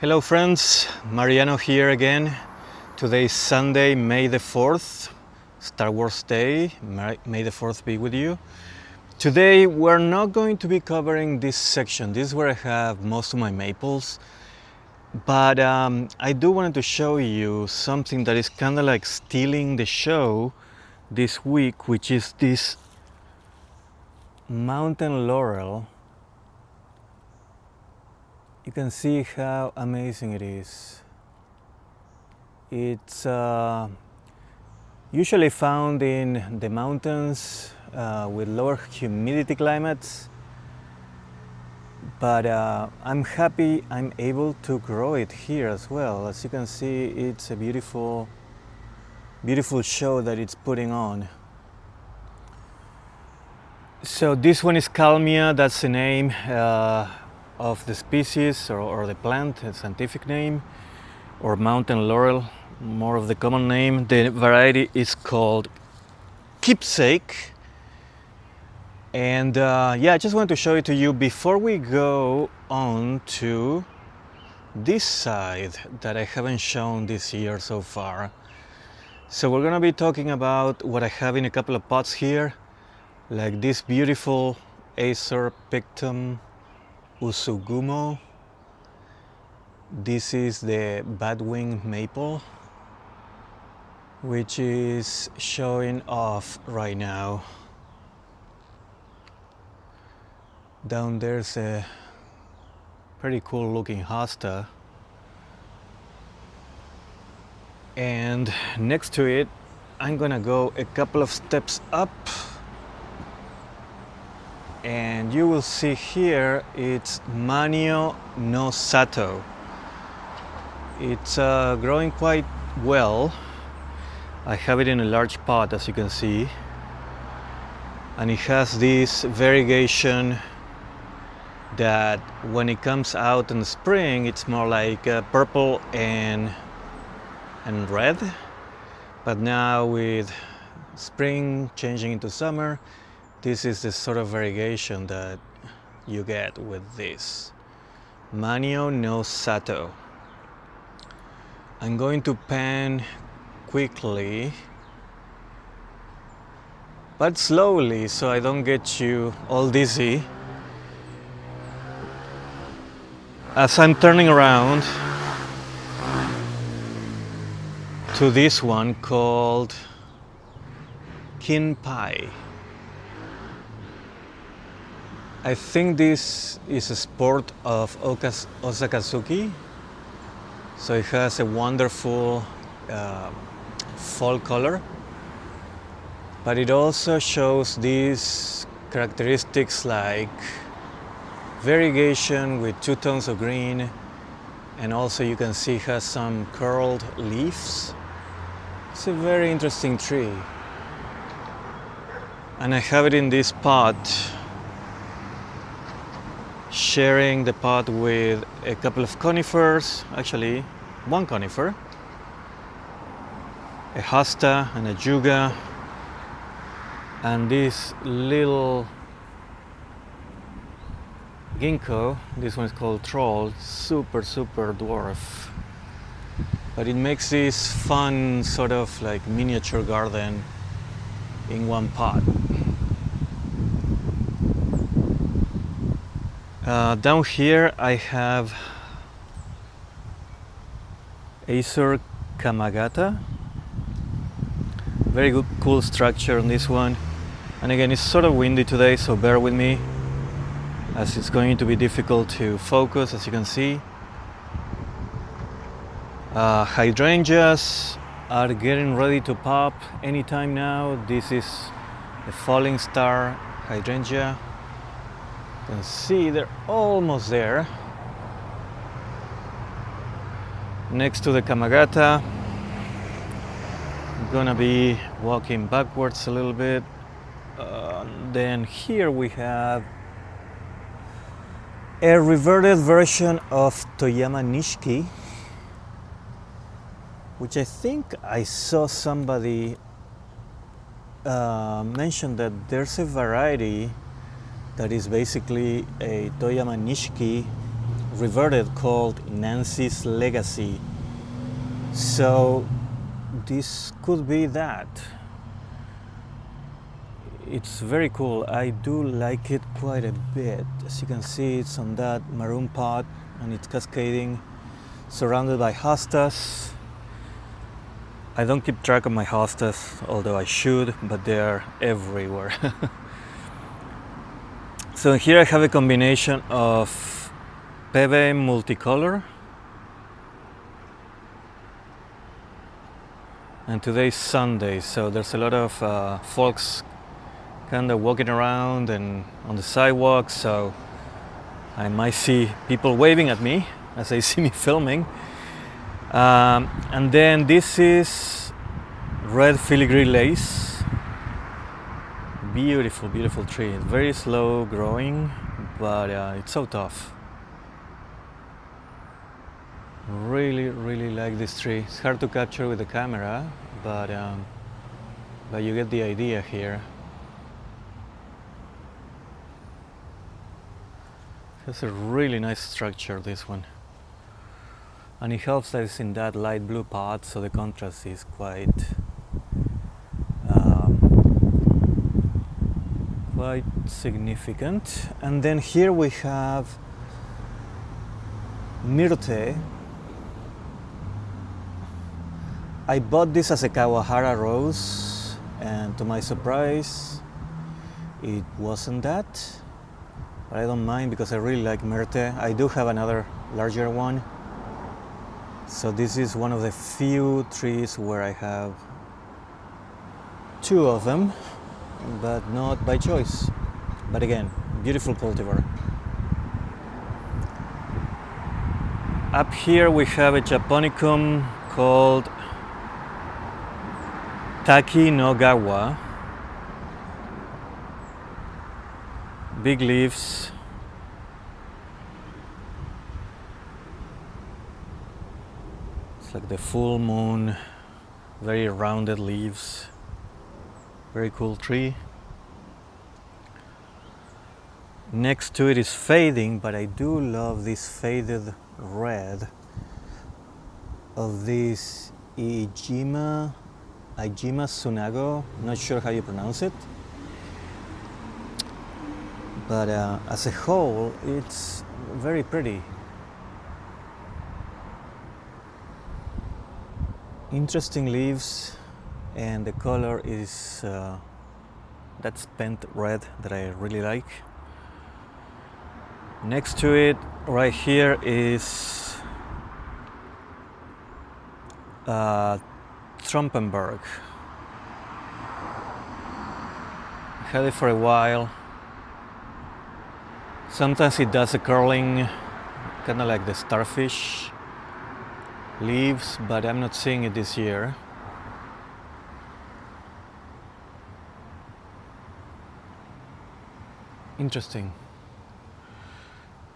Hello friends, Mariano here again. Today is Sunday, May the 4th, Star Wars Day. May the 4th be with you. Today we're not going to be covering this section. This is where I have most of my maples. But I do want to show you something that is kind of like stealing the show this week, which is this mountain laurel. You can see how amazing it is. It's usually found in the mountains with lower humidity climates, but I'm happy I'm able to grow it here as well. As you can see, it's a beautiful show that it's putting on. So this one is Kalmia, that's the name of the species or the plant, the scientific name, or mountain laurel, more of the common name. The variety is called keepsake. And yeah, I just wanted to show it to you before we go on to this side that I haven't shown this year so far. So we're gonna be talking about what I have in a couple of pots here, like this beautiful Acer Pictum Usugumo. This is the Batwing Maple, which is showing off right now. Down there's a pretty cool looking hosta, and next to it I'm gonna go a couple of steps up, and you will see here it's Mano Nosato. It's growing quite well. I have it in a large pot, as you can see, and it has this variegation that when it comes out in the spring it's more like purple and red, but now with spring changing into summer, this is the sort of variegation that you get with this Mano Nosato. I'm going to pan quickly but slowly so I don't get you all dizzy. As I'm turning around to this one called Kinpie. I think this is a sport of Osakazuki, so it has a wonderful fall color, but it also shows these characteristics like variegation with two tones of green, and also you can see it has some curled leaves. It's a very interesting tree, and I have it in this pot, sharing the pot with a couple of conifers, actually one conifer, a hosta and a juga, and this little ginkgo. This one is called Troll, super dwarf, but it makes this fun sort of like miniature garden in one pot. Down here I have Acer Kamagata. Very good, cool structure on this one. And again, it's sort of windy today, so bear with me, as it's going to be difficult to focus, as you can see. Hydrangeas are getting ready to pop anytime now. This is a falling star hydrangea. You can see they're almost there. Next to the Kamagata, I'm gonna be walking backwards a little bit. Then here we have a reverted version of Toyama Nishiki, which I think I saw somebody mention that there's a variety that is basically a Toyama Nishiki reverted called Nancy's Legacy. So this could be that. It's very cool. I do like it quite a bit. As you can see, it's on that maroon pot and it's cascading, surrounded by hostas. I don't keep track of my hostas, although I should, but they are everywhere. So here I have a combination of Peve Multicolor, and today's Sunday, so there's a lot of folks kind of walking around and on the sidewalk, so I might see people waving at me as they see me filming. And then this is red filigree lace. Beautiful, beautiful tree. It's very slow growing, but it's so tough. Really, really like this tree. It's hard to capture with the camera, but you get the idea here. It's a really nice structure, this one. And it helps that it's in that light blue pot, so the contrast is quite significant. And then here we have Merte. I bought this as a Kawahara rose, and to my surprise, it wasn't that. But I don't mind because I really like Merte. I do have another larger one. So this is one of the few trees where I have two of them, but not by choice. But again, beautiful cultivar. Up here we have a Chaponicum called Taki no Gawa. Big leaves. It's like the full moon, very rounded leaves. Very cool tree. Next to it is fading, but I do love this faded red of this Ijima Sunago. Not sure how you pronounce it. But as a whole, it's very pretty. Interesting leaves, and the color is that spent red that I really like. Next to it, right here, is Trumpenberg. I had it for a while. Sometimes it does a curling, kind of like the starfish leaves, but I'm not seeing it this year. Interesting.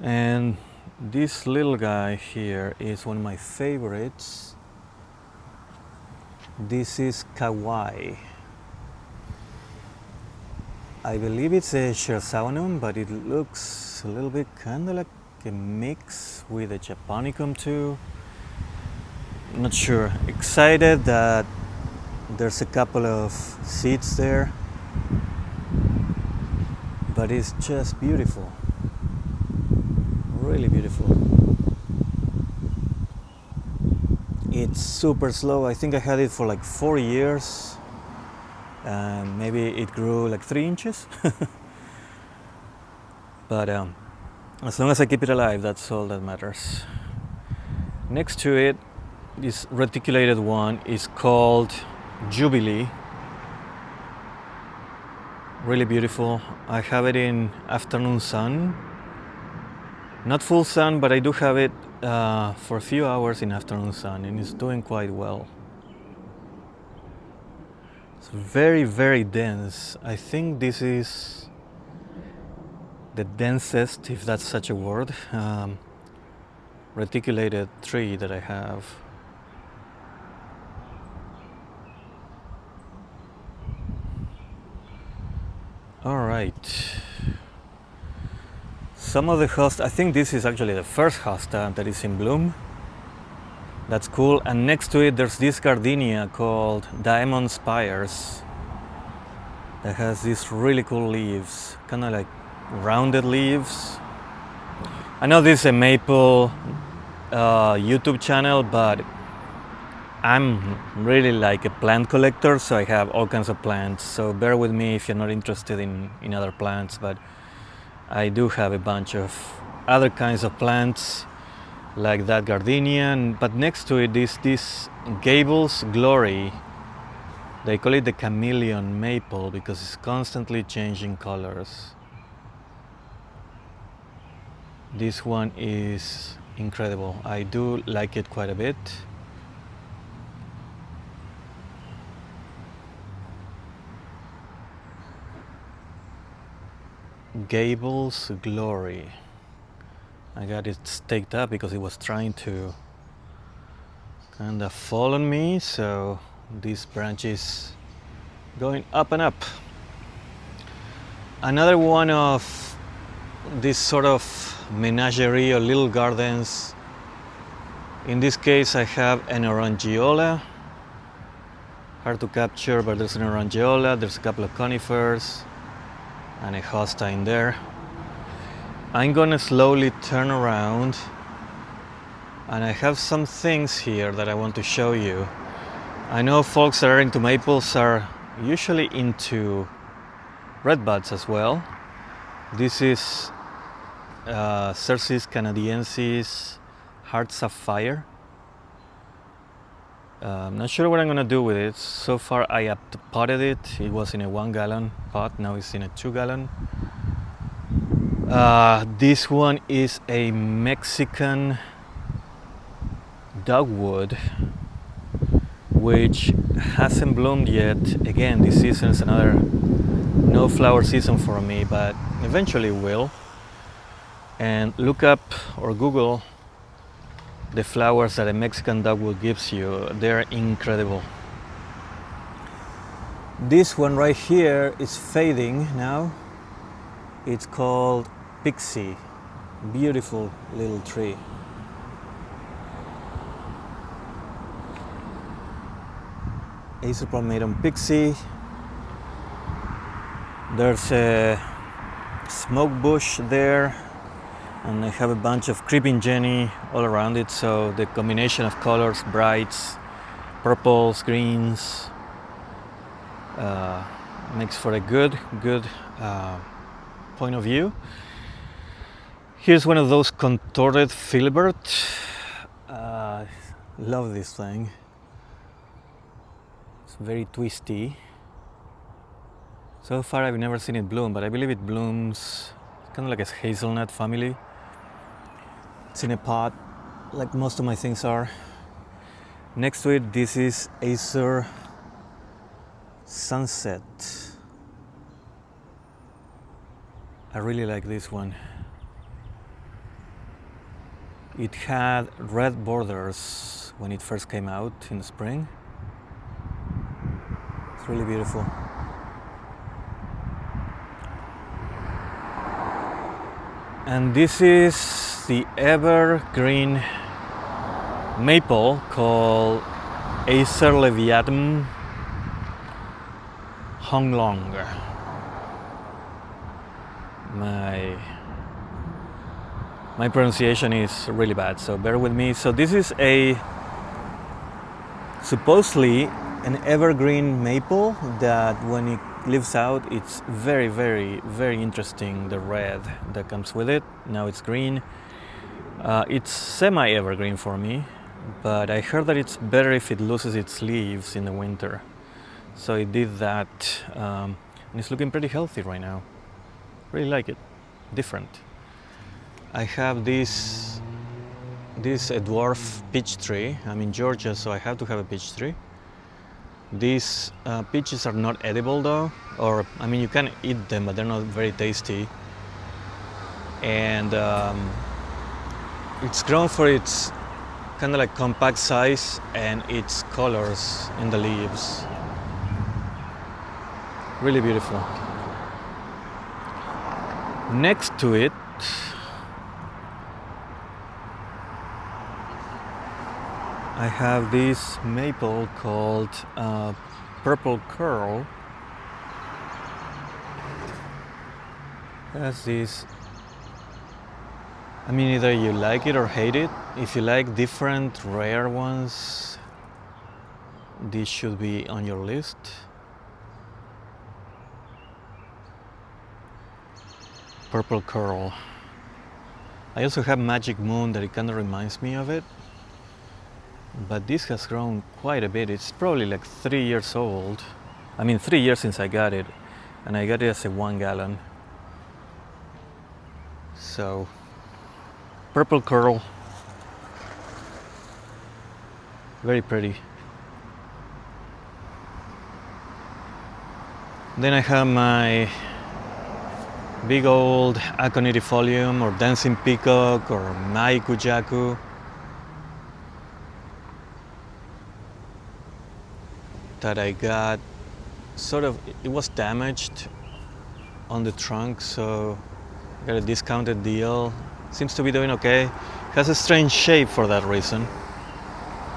And this little guy here is one of my favorites. This is Kawaii. I believe it's a Chersavanum, but it looks a little bit kind of like a mix with a Chaponicum too. Not sure. Excited that there's a couple of seeds there, but it's just beautiful. Really beautiful. It's super slow. I think I had it for like 4 years. Maybe it grew like 3 inches. But as long as I keep it alive, that's all that matters. Next to it, this reticulated one is called Jubilee. Really beautiful. I have it in afternoon sun. Not full sun, but I do have it for a few hours in afternoon sun, and it's doing quite well. It's very, very dense. I think this is the densest, if that's such a word, reticulated tree that I have. All right. Some of the hosta, I think this is actually the first hosta that is in bloom. That's cool. And next to it there's this gardenia called Diamond Spires that has these really cool leaves, kind of like rounded leaves. I know this is a maple YouTube channel, but I'm really like a plant collector, so I have all kinds of plants. So bear with me if you're not interested in other plants, but I do have a bunch of other kinds of plants like that gardenia. But next to it is this Gable's Glory. They call it the Chameleon Maple because it's constantly changing colors. This one is incredible. I do like it quite a bit. Gable's Glory. I got it staked up because it was trying to kind of fall on me, so this branch is going up and up. Another one of this sort of menagerie or little gardens. In this case I have an Orangiola. Hard to capture, but there's an Orangiola, there's a couple of conifers and a hosta in there. I'm gonna slowly turn around and I have some things here that I want to show you. I know folks that are into maples are usually into red buds as well. This is Cersei canadiensis hard sapphire. I'm not sure what I'm gonna do with it. So far I potted it. It was in a 1 gallon pot, now it's in a 2 gallon. This one is a Mexican dogwood which hasn't bloomed yet. Again, this season is another no flower season for me, but eventually will. And look up or Google the flowers that a Mexican dogwood gives you. They're incredible. This one right here is fading now. It's called Pixie. Beautiful little tree. Acer Pixie. There's a smoke bush there, and I have a bunch of creeping Jenny all around it, so the combination of colors, brights, purples, greens, makes for a good point of view. Here's one of those contorted filbert. Love this thing. It's very twisty. So far I've never seen it bloom, but I believe it blooms kind of like a hazelnut family. It's in a pot, like most of my things are. Next to it, this is Acer Sunset. I really like this one. It had red borders when it first came out in the spring. It's really beautiful. And this is the evergreen maple called Acer Leviatum Honglong. My pronunciation is really bad, so bear with me. So this is a supposedly an evergreen maple that when it lives out, it's very, very, very interesting, the red that comes with it. Now it's green. It's semi-evergreen for me, but I heard that it's better if it loses its leaves in the winter. So it did that, and it's looking pretty healthy right now. Really like it, different. I have this dwarf peach tree. I'm in Georgia, so I have to have a peach tree. These peaches are not edible though, or I mean you can eat them, but they're not very tasty. And it's grown for its kind of like compact size and its colors in the leaves. Really beautiful. Next to it, I have this maple called Purple Curl. It has this, I mean, either you like it or hate it. If you like different rare ones, this should be on your list. Purple Curl. I also have Magic Moon that it kind of reminds me of it. But this has grown quite a bit. It's probably like 3 years old. I mean, 3 years since I got it. And I got it as a 1 gallon. So, Purple Curl. Very pretty. Then I have my big old Aconidifolium or Dancing Peacock or Maikujaku. That I got sort of, it was damaged on the trunk, so I got a discounted deal. Seems to be doing okay. Has a strange shape for that reason,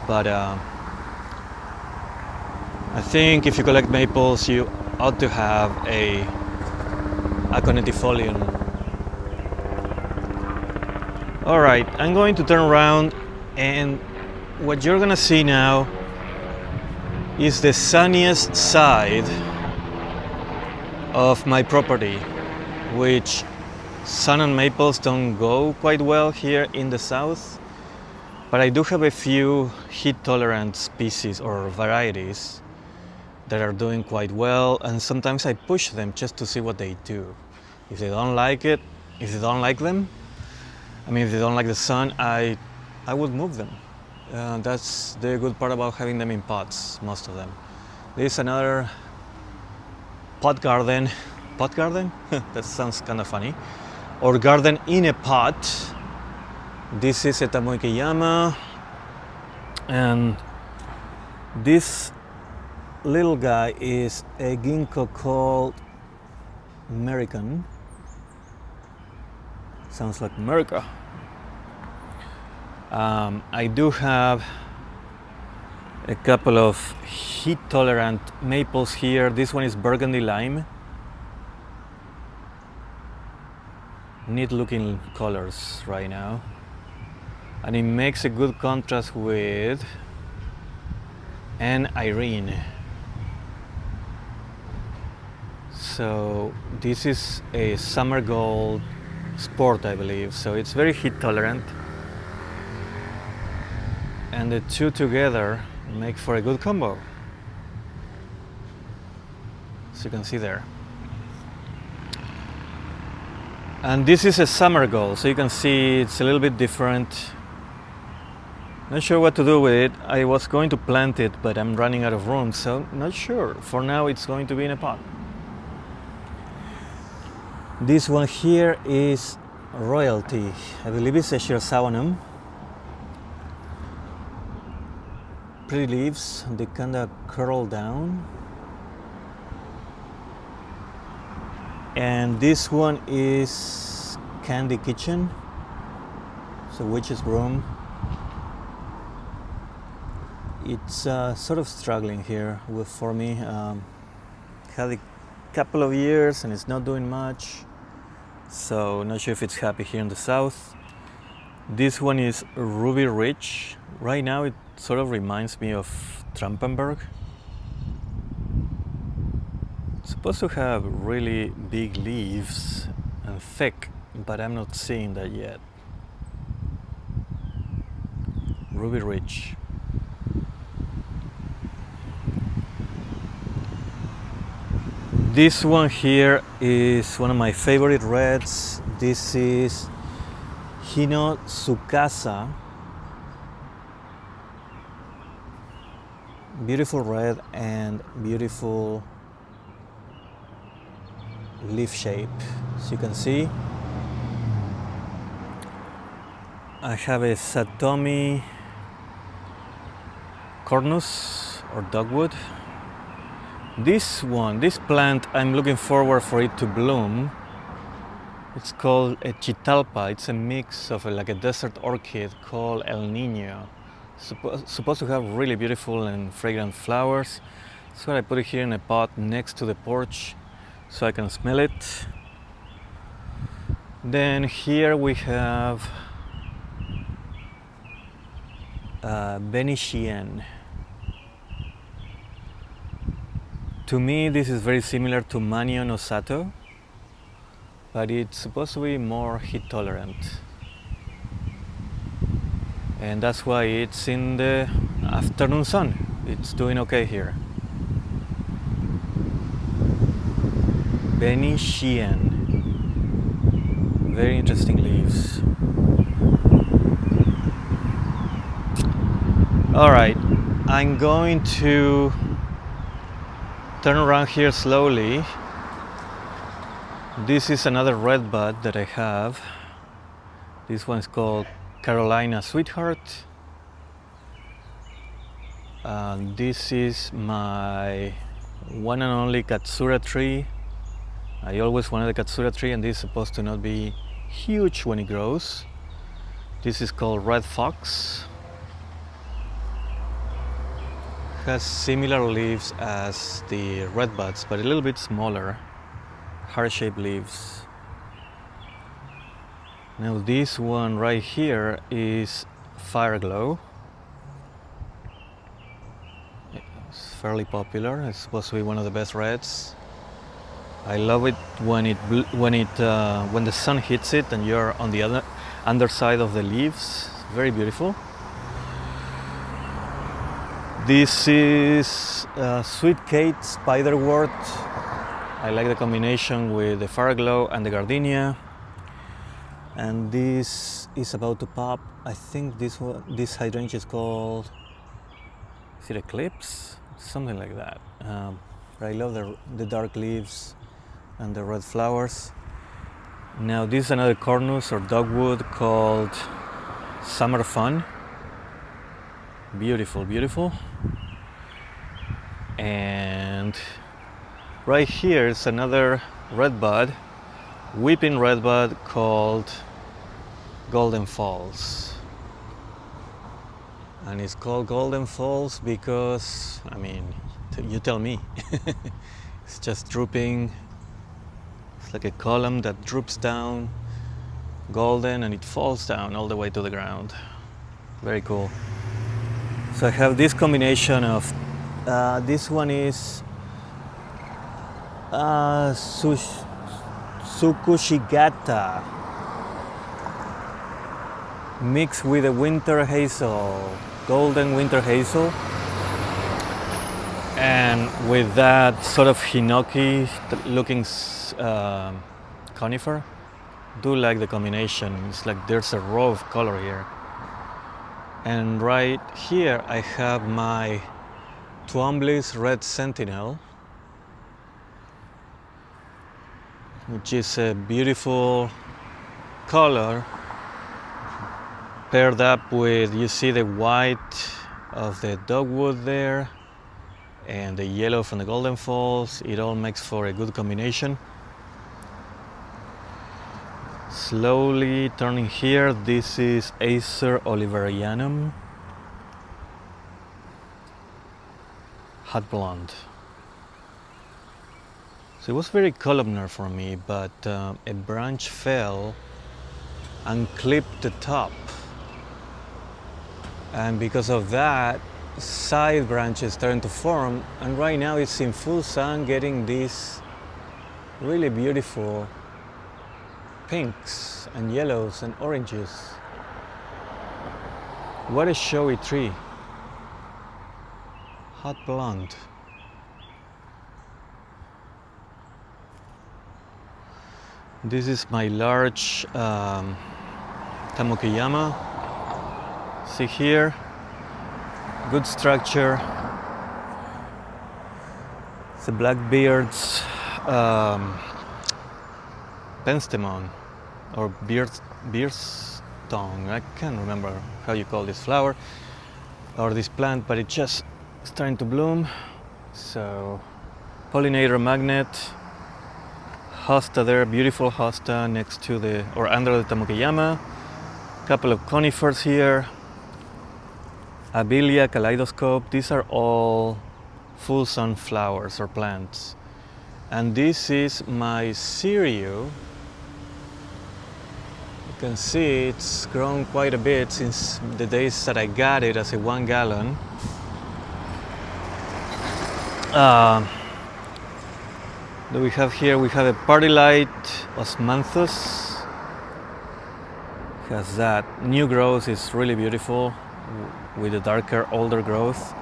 but I think if you collect maples, you ought to have a Aconidifolium. All right, I'm going to turn around, and what you're gonna see now is the sunniest side of my property, which sun and maples don't go quite well here in the south, but I do have a few heat tolerant species or varieties that are doing quite well, and sometimes I push them just to see what they do. If they don't like it, if they don't like them, I mean if they don't like the sun, I would move them. That's the good part about having them in pots, most of them. This is another pot garden. Pot garden? That sounds kind of funny. Or garden in a pot. This is a Tamoikeyama. And this little guy is a ginkgo called American. Sounds like America. I do have a couple of heat tolerant maples here. This one is burgundy lime. Neat looking colors right now. And it makes a good contrast with an Irene. So this is a summer gold sport, I believe. So it's very heat tolerant. And the two together make for a good combo, as you can see there. And this is a summer gold, so you can see it's a little bit different. Not sure what to do with it. I was going to plant it, but I'm running out of room, so not sure. For now, it's going to be in a pot. This one here is Royalty. I believe it's a Shirsawanum. Pretty leaves, they kind of curl down. And this one is Candy Kitchen, so Witch's Broom. It's sort of struggling here for me. Had a couple of years and it's not doing much, so not sure if it's happy here in the south. This one is Ruby Rich. Right now it sort of reminds me of Trumpenberg. It's supposed to have really big leaves and thick, but I'm not seeing that yet. Ruby Rich. This one here is one of my favorite reds. This is Hino Tsukasa. Beautiful red and beautiful leaf shape, as you can see. I have a Satomi cornus or dogwood. This plant, I'm looking forward for it to bloom. It's called a chitalpa. It's a mix of like a desert orchid called El Nino Supposed to have really beautiful and fragrant flowers. So I put it here in a pot next to the porch so I can smell it. Then here we have shien. To me, this is very similar to Mano Nosato, but it's supposed to be more heat tolerant. And that's why it's in the afternoon sun. It's doing okay here. Shien. Very interesting leaves. Alright, I'm going to turn around here slowly. This is another red bud that I have. This one's called Carolina Sweetheart. This is my one and only Katsura tree. I always wanted a Katsura tree, and this is supposed to not be huge when it grows. This is called Red Fox. Has similar leaves as the red buds, but a little bit smaller, heart-shaped leaves. Now this one right here is Fire Glow. It's fairly popular. It's supposed to be one of the best reds. I love it when the sun hits it and you're on the other underside of the leaves. Very beautiful. This is Sweet Kate Spiderwort. I like the combination with the Fire Glow and the gardenia. And this is about to pop. I think this hydrangea is called, is it Eclipse? Something like that. But I love the dark leaves and the red flowers. Now this is another cornus or dogwood called Summer Fun. Beautiful, beautiful. And right here is another red bud, weeping red bud called Golden Falls. And it's called Golden Falls because, I mean, you tell me. It's just drooping. It's like a column that droops down, golden, and it falls down all the way to the ground. Very cool. So I have this combination of, this one is Sush Sukushiata mixed with a winter hazel, golden winter hazel, and with that sort of hinoki looking conifer. Do like the combination. It's like there's a row of color here. And right here I have my Twombly's Red Sentinel, which is a beautiful color paired up with, you see the white of the dogwood there and the yellow from the Golden Falls. It all makes for a good combination. Slowly turning here, this is Acer Oliveranum, hot blonde. So it was very columnar for me, but a branch fell and clipped the top. And because of that, side branches starting to form, and right now it's in full sun getting these really beautiful pinks and yellows and oranges. What a showy tree. Hot blonde. This is my large Tamokiyama. See here, good structure. It's a Blackbeard's penstemon or beardstone. I can't remember how you call this flower or this plant, but it's just starting to bloom. So pollinator magnet, hosta there, beautiful hosta next to the or under the Tamokiyama. Couple of conifers here. Abilia, kaleidoscope, these are all full sun flowers or plants. And this is my Cerio. You can see it's grown quite a bit since the days that I got it as a 1 gallon. Do we have here? We have a party light osmanthus. Has that new growth is really beautiful with a darker, older growth.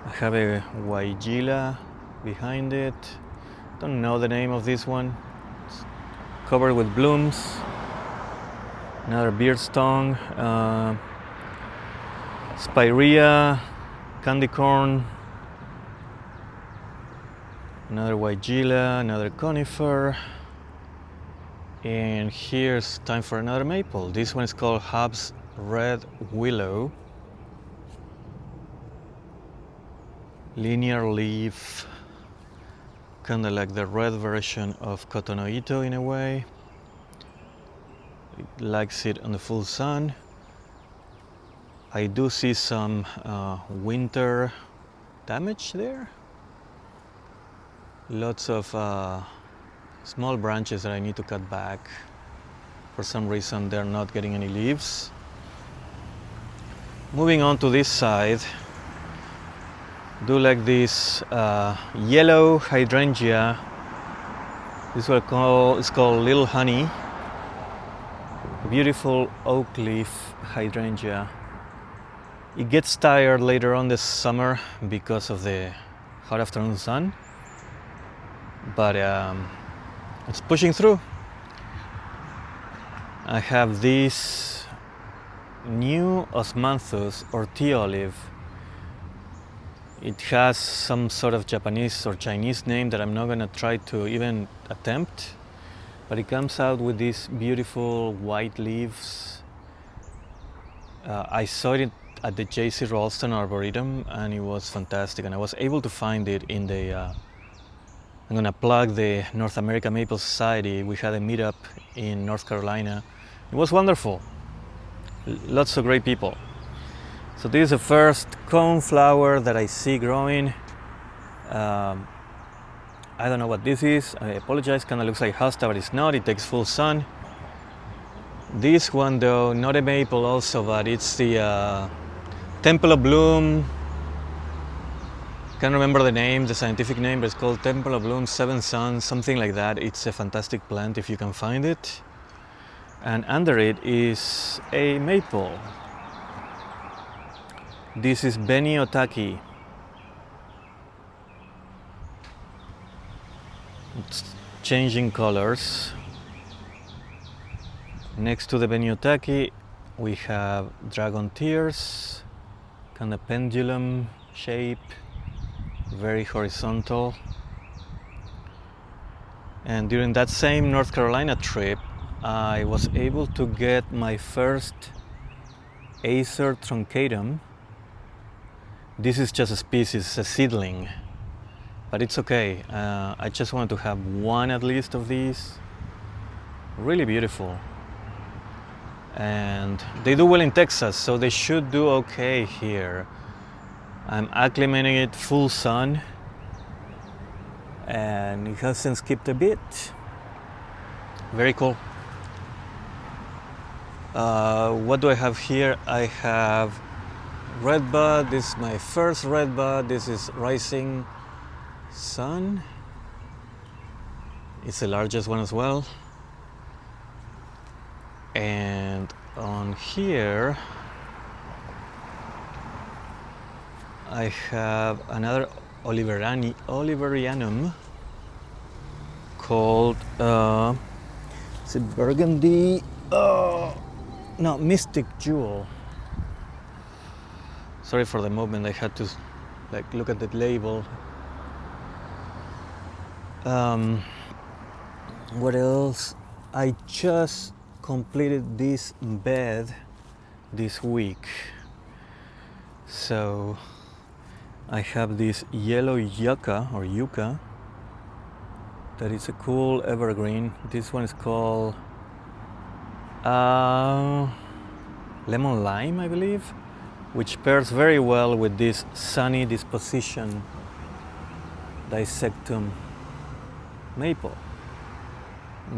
I have a Waigila behind it. Don't know the name of this one. It's covered with blooms. Another beardstone. Spirea, candy corn. Another Waigila, another conifer. And here's time for another maple. This one is called Habs Red Willow. Linear leaf, kind of like the red version of Cotonoito in a way. It likes it on the full sun. I do see some winter damage there. Lots of small branches that I need to cut back. For some reason they're not getting any leaves. Moving on to this side, do like this yellow hydrangea. This one is called Little Honey. Beautiful oak leaf hydrangea. It gets tired later on this summer because of the hot afternoon sun, but it's pushing through. I have this new osmanthus or tea olive. It has some sort of Japanese or Chinese name that I'm not going to try to even attempt, but it comes out with these beautiful white leaves. I saw it at the J.C. Ralston Arboretum and it was fantastic, and I was able to find it in the I'm going to plug the North American Maple Society. We had a meetup in North Carolina. It was wonderful. Lots of great people. So this is the first coneflower that I see growing. I don't know what this is. I apologize, kind of looks like hosta, but it's not. It takes full sun. This one though, not a maple also, but it's the Temple of Bloom. Can't remember the name, the scientific name, but it's called Temple of Bloom, Seven Suns, something like that. It's a fantastic plant if you can find it. And under it is a maple. This is Beniotaki. It's changing colors. Next to the Beniotaki, we have Dragon Tears, kind of pendulum shape, very horizontal. And during that same North Carolina trip, I was able to get my first Acer truncatum. This is just a species, a seedling, but it's okay. I just wanted to have one at least of these. Really beautiful. And they do well in Texas, so they should do okay here. I'm acclimating it full sun, and it hasn't skipped a bit. Very cool. What do I have here? I have red bud. This is my first red bud. This is Rising Sun. It's the largest one as well. And on here I have another Oliveranum called is it burgundy? No, Mystic Jewel. Sorry for the movement, I had to like look at the label. What else? I just completed this bed this week. So I have this yellow yucca or yucca that is a cool evergreen. This one is called lemon lime, I believe. which pairs very well with this sunny disposition Dissectum Maple.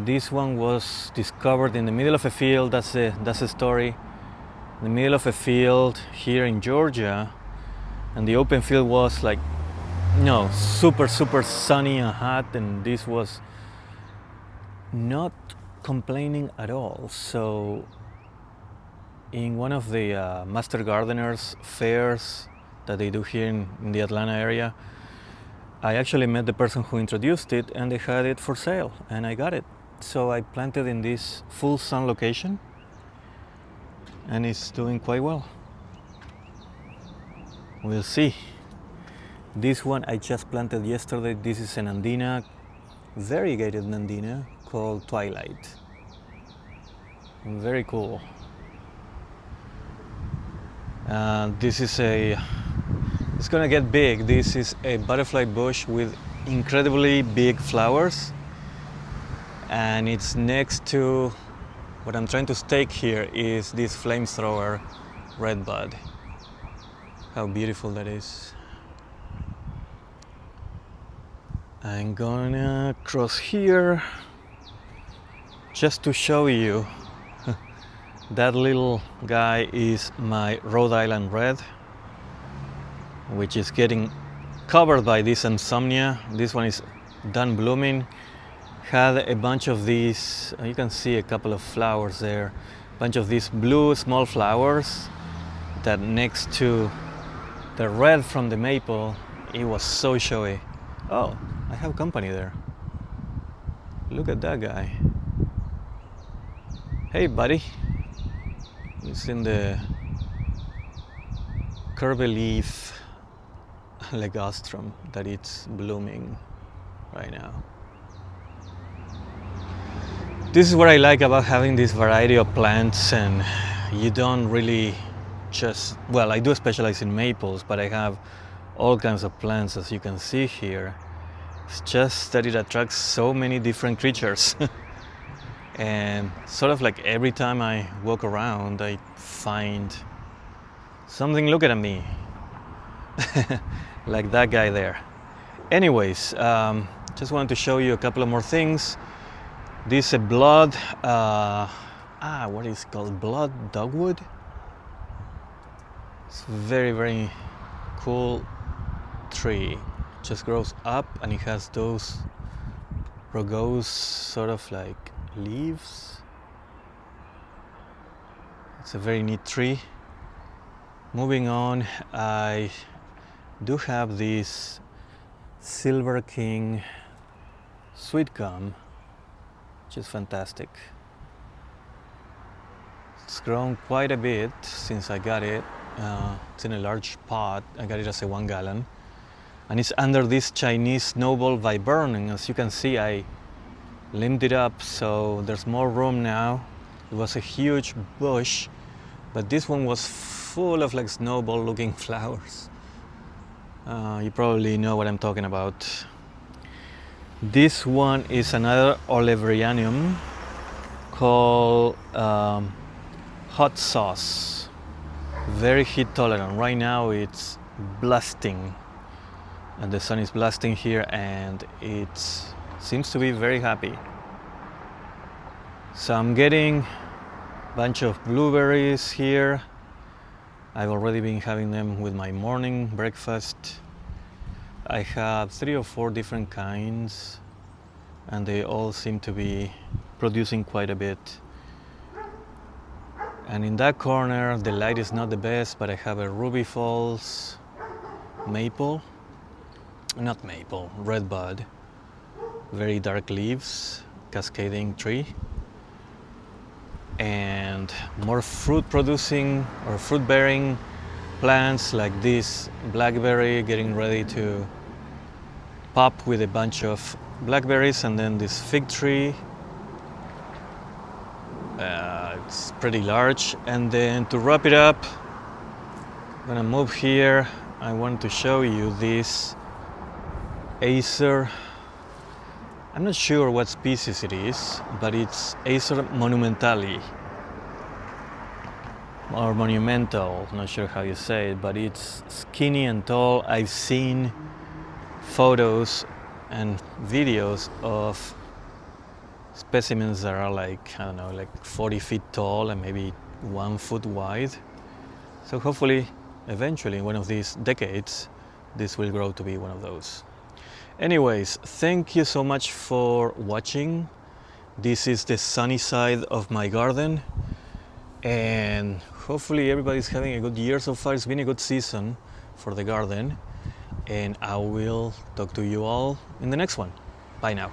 This one was discovered in the middle of a field. That's the story. In the middle of a field here in Georgia, and the open field was like, super sunny and hot, and this was not complaining at all. So in one of the Master Gardeners fairs that they do here in the Atlanta area, I actually met the person who introduced it, and they had it for sale, and I got it. So I planted in this full sun location, and it's doing quite well. We'll see. This one I just planted yesterday. This is an Andina, variegated Andina called Twilight. Very cool. This is it's gonna get big. This is a butterfly bush with incredibly big flowers, and it's next to what I'm trying to stake here is this flamethrower red bud. How beautiful that is. I'm gonna cross here just to show you. That little guy is my Rhode Island Red, which is getting covered by this insomnia. This one is done blooming. Had a bunch of these, you can see a couple of flowers there, a bunch of these blue small flowers that next to the red from the maple, it was so showy. Oh, I have company there. Look at that guy. Hey buddy. It's in the curvy leaf ligustrum that it's blooming right now. This is what I like about having this variety of plants, and you don't really just, well, I do specialize in maples, but I have all kinds of plants, as you can see here. It's just that it attracts so many different creatures. And sort of like every time I walk around, I find something looking at me. Like that guy there. Anyways, just wanted to show you a couple of more things. This is a blood, what is it called? Blood dogwood. It's a very, very cool tree. Just grows up, and it has those rugose sort of like leaves. It's a very neat tree. Moving on, I do have this Silver King sweet gum, which is fantastic. It's grown quite a bit since I got it. It's in a large pot. I got it as a 1 gallon. And it's under this Chinese snowball viburnum. As you can see, I limbed it up, so there's more room now. It was a huge bush, but this one was full of like snowball looking flowers. You probably know what I'm talking about. This one is another Oliveranum called hot sauce. Very heat tolerant. Right now it's blasting, and the sun is blasting here, and it seems to be very happy. So I'm getting a bunch of blueberries here. I've already been having them with my morning breakfast. I have 3 or 4 different kinds, and they all seem to be producing quite a bit. And in that corner, the light is not the best, but I have a Ruby Falls maple, not maple, red bud, very dark leaves, cascading tree, and more fruit producing or fruit bearing plants like this blackberry getting ready to pop with a bunch of blackberries, and then this fig tree. It's pretty large. And then to wrap it up, I'm gonna move here. I want to show you this Acer. I'm not sure what species it is, but it's Acer monumentale. or monumental, not sure how you say it, but it's skinny and tall. I've seen photos and videos of specimens that are like, I don't know, like 40 feet tall and maybe 1 foot wide. So hopefully, eventually, in one of these decades, this will grow to be one of those. Anyways, thank you so much for watching. This is the sunny side of my garden, and hopefully everybody's having a good year so far. It's been a good season for the garden, and I will talk to you all in the next one. Bye now.